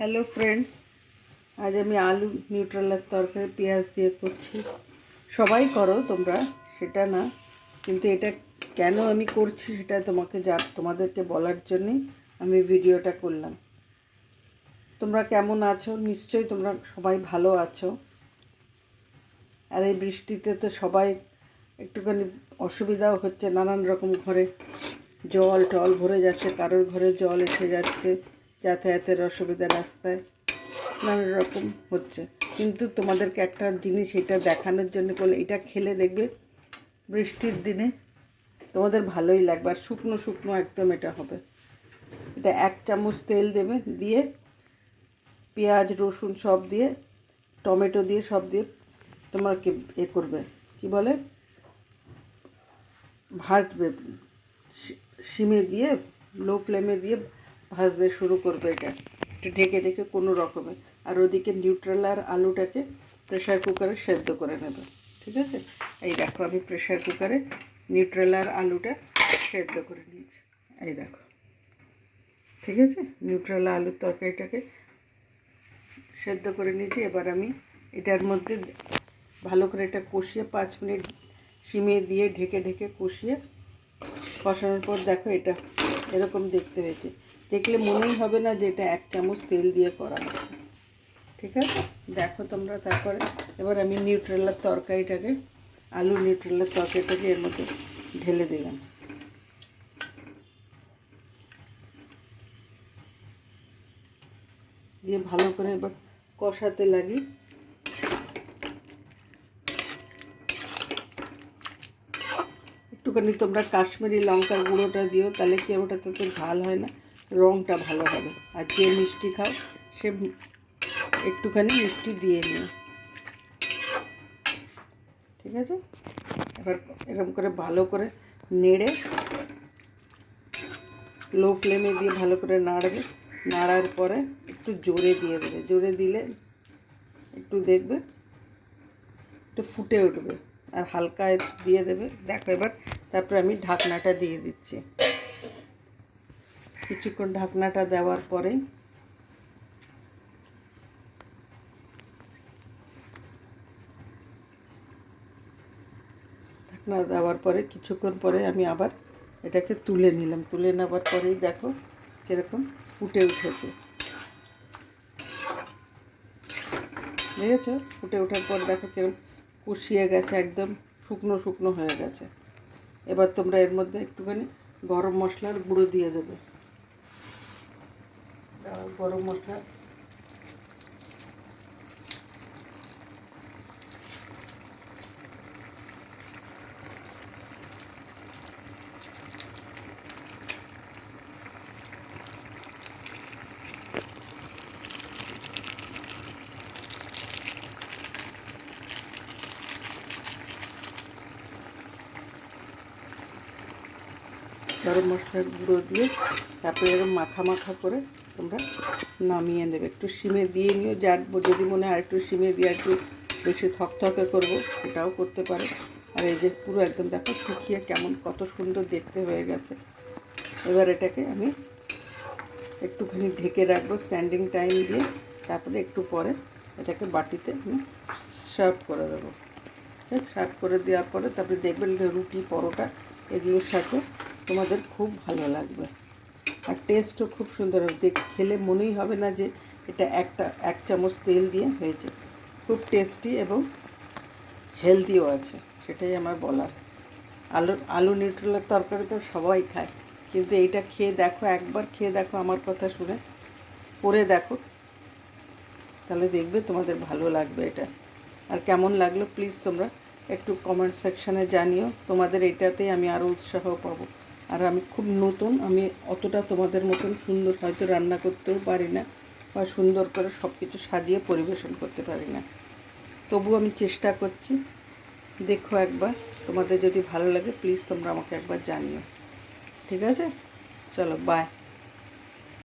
Hello friends, আজ আমি আলু নিউট্রেলার তরকারি পেঁয়াজ দিয়ে করছি। সবাই করো তোমরা, সেটা না, কিন্তু এটা কেন আমি করছি সেটা তোমাদেরকে বলার জন্যই আমি ভিডিওটা করলাম। তোমরা কেমন আছো? নিশ্চয়ই তোমরা সবাই ভালো আছো। আর এই বৃষ্টিতে তো সবাই একটুখানি অসুবিধাও হচ্ছে, নানান রকম ঘরে জল টল ভরে যাচ্ছে, কারোর ঘরে জল এসে যাচ্ছে, যাতায়াতের অসুবিধা, রাস্তায় নানা রকম হচ্ছে। কিন্তু তোমাদেরকে একটা জিনিস এটা দেখানোর জন্য বলে, এটা খেলে দেখবে বৃষ্টির দিনে তোমাদের ভালোই লাগবে। আর শুকনো শুকনো একদম এটা হবে। এটা 1 চামচ তেল দেবে, দিয়ে পেঁয়াজ রসুন সব দিয়ে, টমেটো দিয়ে সব দিয়ে তোমার করবে, কি বলে, ভাজবে, সিমে দিয়ে লো ফ্লেমে দিয়ে ভাজতে শুরু করবে। এটা ঢেকে ঢেকে কোনো রকমে। আর ওদিকে নিউট্রেলার আলুটাকে প্রেশার কুকারে সেদ্ধ করে নেবে। ঠিক আছে? এই দেখো, আমি প্রেশার কুকারে নিউট্রেলার আলুটা সেদ্ধ করে নিয়েছি। এই দেখো, ঠিক আছে, নিউট্রেলা আলুর তরকারিটাকে সেদ্ধ করে নিয়েছি। এবার আমি এটার মধ্যে ভালো করে এটা কষিয়ে 5 মিনিট সিমে দিয়ে ঢেকে ঢেকে কষানোর পর দেখো এটা এরকম দেখতে হয়েছে। দেখলে মনেই হবে না যে এটা 1 চামচ তেল দিয়ে করা হচ্ছে। ঠিক আছে, দেখো তোমরা। তারপরে এবার আমি আলু নিউট্রেলার তরকারিটাকে এর মধ্যে ঢেলে দিলাম। দিয়ে ভালো করে এবার কষাতে লাগি। একটুখানি তোমরা কাশ্মীরি লঙ্কার গুঁড়োটা দিও, তাহলে কি ওটাতে তো ঝাল হয় না, রঙটা ভালো হবে। আর যে মিষ্টি খাও সে একটুখানি মিষ্টি দিয়ে নিও। ঠিক আছে, এবার এরকম করে ভালো করে নেড়ে লো ফ্লেমে দিয়ে ভালো করে নাড়বে। নাড়ার পরে একটু জোরে দিয়ে দেবে। জোরে দিলে একটু দেখবে একটু ফুটে উঠবে, আর হালকা দিয়ে দেবে। দেখো এবার তারপরে আমি ঢাকনাটা দিয়ে দিচ্ছি। কিছুক্ষণ ঢাকনাটা দেওয়ার পরে কিছুক্ষণ পরে আমি আবার এটাকে তুলে নিলাম। তুলে নেওয়ার পরেই দেখো কীরকম ফুটে উঠেছে। দেখেছো? ফুটে ওঠার পর দেখো কীরকম কষিয়ে গেছে, একদম শুকনো শুকনো হয়ে গেছে। এবার তোমরা এর মধ্যে একটুখানি গরম মশলার গুঁড়ো দিয়ে দেবে। গরম মশলা গুঁড়ো দিয়ে তারপরে এরকম মাখা মাখা করে তোমরা নামিয়ে নেবে। একটু সিমে দিয়ে নিও, যার যদি মনে হয় একটু সিমে দিয়ে একটু বেশি থকথকে করবো সেটাও করতে পারো। আর এই যে পুরো একদম দেখো শুকিয়ে কেমন কত সুন্দর দেখতে হয়ে গেছে। এবার এটাকে আমি একটুখানি ঢেকে রাখবো স্ট্যান্ডিং টাইম দিয়ে। তারপরে একটু পরে এটাকে বাটিতে আমি সার্ভ করে দেবো। সার্ভ করে দেওয়ার পরে তারপরে দেখবেন রুটি পরোটা এগুলোর সাথে তোমাদের খুব ভালো লাগবে। আর টেস্টও খুব সুন্দর হবে। খেলে মনেই হবে না যে এটা 1 চামচ তেল দিয়ে হয়েছে। খুব টেস্টি এবং হেলদিও আছে, সেটাই আমার বলার। আলু নিউট্রেলার তরকারি তো সবাই খায়, কিন্তু এইটা খেয়ে দেখো, একবার খেয়ে দেখো, আমার কথা শুনে করে দেখো, তাহলে দেখবে তোমাদের ভালো লাগবে এটা। আর কেমন লাগলো প্লিজ তোমরা একটু কমেন্ট সেকশানে জানিও। তোমাদের এটাতেই আমি আরও উৎসাহ পাবো। আর আমি খুব নতুন, আমি অতটা তোমাদের মতন সুন্দর হয়তো রান্না করতেও পারি না, বা সুন্দর করে সব কিছু সাজিয়ে পরিবেশন করতে পারি না। তবু আমি চেষ্টা করছি। দেখো একবার, তোমাদের যদি ভালো লাগে প্লিজ তোমরা আমাকে একবার জানিও। ঠিক আছে, চলো বাই।